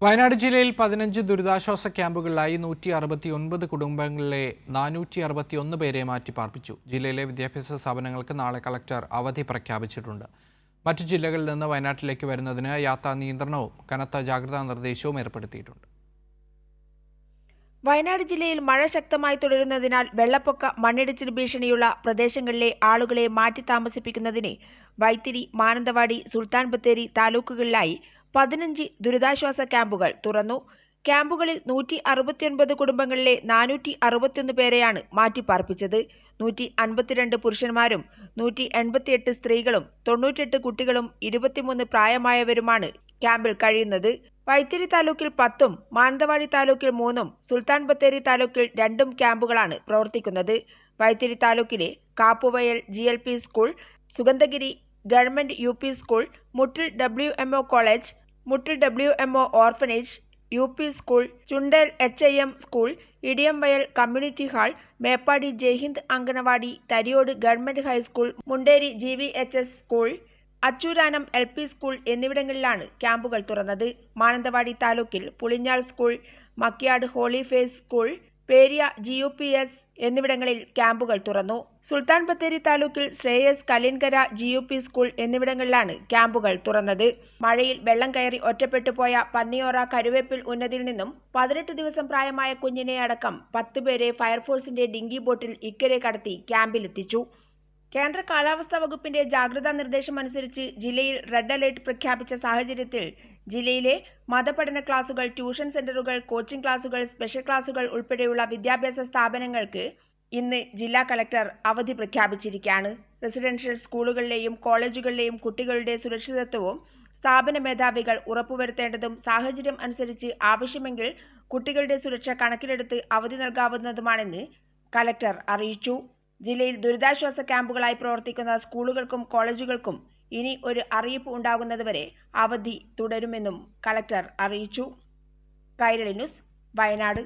വയനാട് ജില്ലയിൽ 15 ദുരിതാശ്വാസ ക്യാമ്പുകളിലായി 169 കുടുംബങ്ങളിലെ 461 പേരെ മാറ്റിപ്പാർപ്പിച്ചു. ജില്ലയിലെ വിദ്യാഭ്യാസ സ്ഥാപനങ്ങൾക്ക് നാളെ കളക്ടർ അവധി പ്രഖ്യാപിച്ചിട്ടുണ്ട്. മറ്റു ജില്ലകളിൽ നിന്ന് വയനാട്ടിലേക്ക് വരുന്നതിന് യാത്രാ നിയന്ത്രണവും കനത്ത ജാഗ്രതാ നിർദ്ദേശവും ഏർപ്പെടുത്തിയിട്ടുണ്ട്. വയനാട് ജില്ലയിൽ മഴ ശക്തമായി തുടരുന്നതിനാൽ വെള്ളപ്പൊക്ക മണ്ണിടിച്ചിൽ ഭീഷണിയുള്ള പ്രദേശങ്ങളിലെ ആളുകളെ മാറ്റി താമസിപ്പിക്കുന്നതിന് വൈത്തിരി, മാനന്തവാടി, സുൽത്താൻ ബത്തേരി താലൂക്കുകളിലായി 15 ദുരിതാശ്വാസ ക്യാമ്പുകൾ തുറന്നു. ക്യാമ്പുകളിൽ 169 കുടുംബങ്ങളിലെ 461 പേരെയാണ് മാറ്റിപ്പാർപ്പിച്ചത്. 152 പുരുഷന്മാരും 188 സ്ത്രീകളും 98 കുട്ടികളും 23 പ്രായമായവരുമാണ് ക്യാമ്പിൽ കഴിയുന്നത്. വൈത്തിരി താലൂക്കിൽ 10ഉം മാനന്തവാടി താലൂക്കിൽ 3ഉം സുൽത്താൻ ബത്തേരി താലൂക്കിൽ 2ഉം ക്യാമ്പുകളാണ് പ്രവർത്തിക്കുന്നത്. വൈത്തിരി താലൂക്കിലെ Kappuvayal GLP school, Sugandhagiri government UP school, Muttil WMO college, Muttil WMO orphanage, UP school, Chundel HIM school, Idiyamvayal community hall, Meppadi Jaihind anganwadi, Thariyode government high school, Munderi GVHS school, Achooranam LP school എന്നിവിടങ്ങളിലാണ് ക്യാമ്പുകൾ തുറന്നത്. മാനന്തവാടി താലൂക്കിൽ Pulinjal school, Makkiyad holy face school, Periya GUPS എന്നിവിടങ്ങളിൽ ക്യാമ്പുകൾ തുറന്നു. സുൽത്താൻ ബത്തേരി താലൂക്കിൽ ശ്രേയസ് കലിൻകര GUP സ്കൂൾ എന്നിവിടങ്ങളിലാണ് ക്യാമ്പുകൾ തുറന്നത്. മഴയിൽ വെള്ളം കയറി ഒറ്റപ്പെട്ടു പോയ പന്നിയോറ കരുവേപ്പിൽ ഉന്നതിയിൽ നിന്നും 18 ദിവസം പ്രായമായ കുഞ്ഞിനെ അടക്കം 10 പേരെ ഫയർഫോഴ്സിന്റെ ഡിങ്കി ബോട്ടിൽ ഇക്കരെ കടത്തി ക്യാമ്പിലെത്തിച്ചു. കേന്ദ്ര കാലാവസ്ഥാ വകുപ്പിന്റെ ജാഗ്രതാ നിർദ്ദേശം അനുസരിച്ച് ജില്ലയിൽ റെഡ് അലർട്ട് പ്രഖ്യാപിച്ച സാഹചര്യത്തിൽ ജില്ലയിലെ മതപഠന ക്ലാസുകൾ, ട്യൂഷൻ സെന്ററുകൾ, കോച്ചിംഗ് ക്ലാസുകൾ, സ്പെഷ്യൽ ക്ലാസുകൾ ഉൾപ്പെടെയുള്ള വിദ്യാഭ്യാസ സ്ഥാപനങ്ങൾക്ക് ഇന്ന് ജില്ലാ കളക്ടർ അവധി പ്രഖ്യാപിച്ചിരിക്കുകയാണ്. റെസിഡൻഷ്യൽ സ്കൂളുകളിലെയും കോളേജുകളിലെയും കുട്ടികളുടെ സുരക്ഷിതത്വവും സ്ഥാപന മേധാവികൾ ഉറപ്പുവരുത്തേണ്ടതും സാഹചര്യം അനുസരിച്ച് ആവശ്യമെങ്കിൽ കുട്ടികളുടെ സുരക്ഷ കണക്കിലെടുത്ത് അവധി നൽകാവുന്നതുമാണെന്ന് കളക്ടർ അറിയിച്ചു. ജില്ലയിൽ ദുരിതാശ്വാസ ക്യാമ്പുകളായി പ്രവർത്തിക്കുന്ന സ്കൂളുകൾക്കും കോളേജുകൾക്കും ഇനി ഒരു അറിയിപ്പ് ഉണ്ടാകുന്നതുവരെ അവധി തുടരുമെന്നും കളക്ടർ അറിയിച്ചു. കൈരളി ന്യൂസ്, വയനാട്.